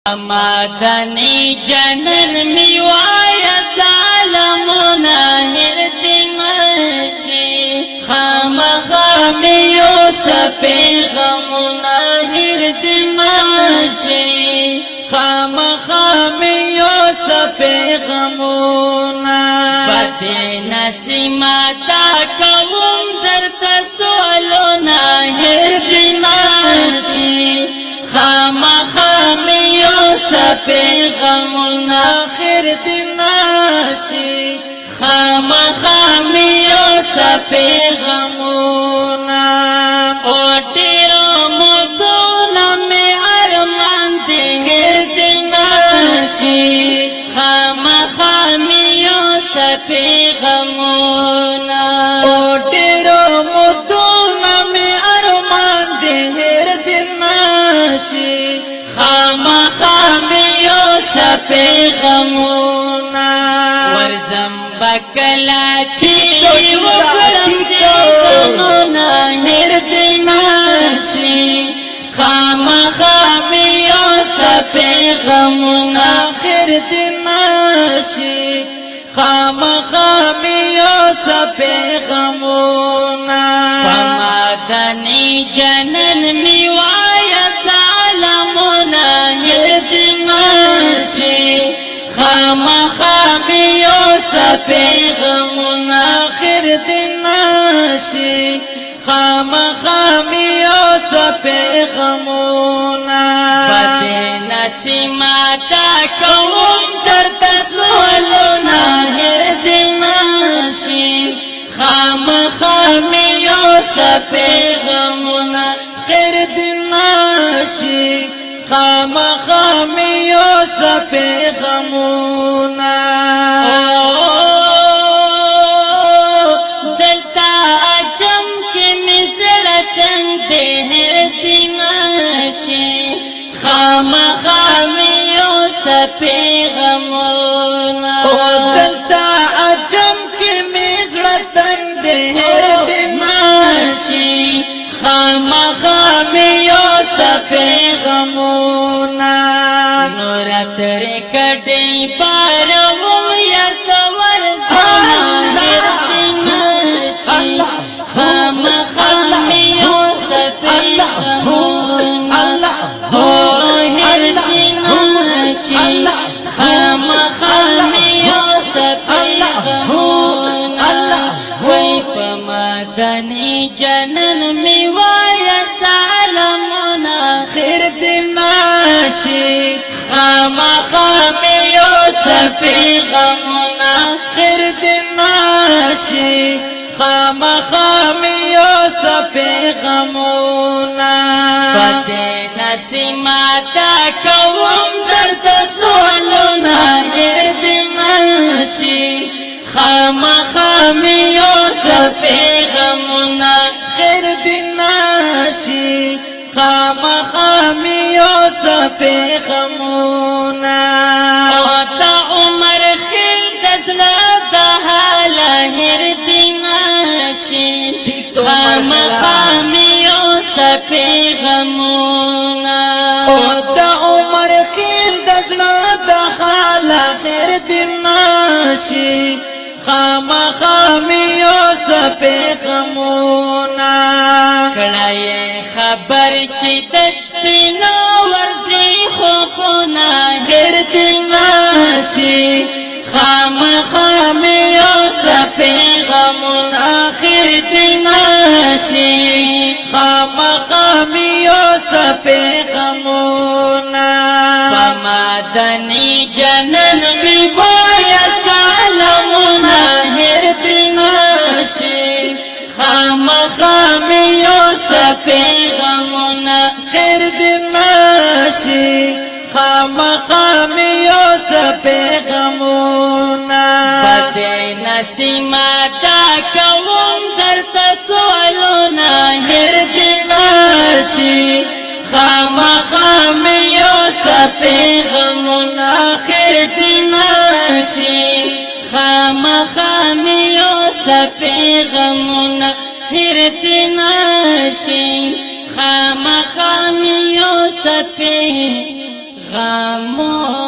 مدنی جنن میوایا سالمونا هردی مشی خامخامی یوسف غمونا هردی مشی خامخامی یوسف غمونا بدی نسیمتا کوم در تسولونا هردی مشی خامخامی یوسف غمونا آخر دناشی خامخامی یوسف غمونا او تیرو مدونا میں ارمان دے آخر دناشی خامخامی یوسف غمونا او ډیرو مدونه می ارمان دې هر دناشي خامخامی یوسف غمونا ورزم بکلا چی وکرم دے غمونا هر دناشي خامخامی یوسف غمونا آخر دناشي خامخامی یوسف غمونا فمدنی جنن میوایا سالمونا هردی ماشی خامخامی یوسف غمونا آخر دناشي خامخامی یوسف غمونا بدی نسیماتا کوم در تسولونا هردی ماشی خامخامی یوسف غمونا خیر دناشي خامخامی یوسف غمونا دلتا عجم کی مزرتن دے هردی ماشی خامخامی یوسف غمونا دلتا عجم کی مزرتن دے هر دناشي خامخامی یوسف غمونا نورت رکڑی پارو یتور زمان نشی خامخامی یوسف غمونا هردی نشی خامخامی یوسف غمونا وی پمدنی جنن میوایا سالمونا خیر دناشي خامخامی یوسف غمونا خیر دناشي خامخامی یوسف غمونا بدی نسیماتا کوم در تسولونا هردی ماشی خامخامی یوسف غمونا خیر دناشي خامخامی یوسف غمونا تا عمر خل دزلا دا حالا هردی ماشی خامخامی یوسف غمونا او دا عمر خیل دزنا دا حالا خیر دناشي خامخامی یوسف غمونا کڑای خبر چی تشپینا ورزی خوخونا خیر دناشي خامخامی یوسف غمونا خیر دناشي خامخامی یوسف غمونا فمدنی جنن بیوایا سالمونا هردی ماشی خامخامی یوسف غمونا خیر دناشي خامخامی یوسف غمونا بدی نسیماتا کوم در تسولونا هردی ماشی خامخامی یوسف غمونا هردی ماشي خامخامی یوسف غمونا هردی ماشی خامخامی یوسف غمونه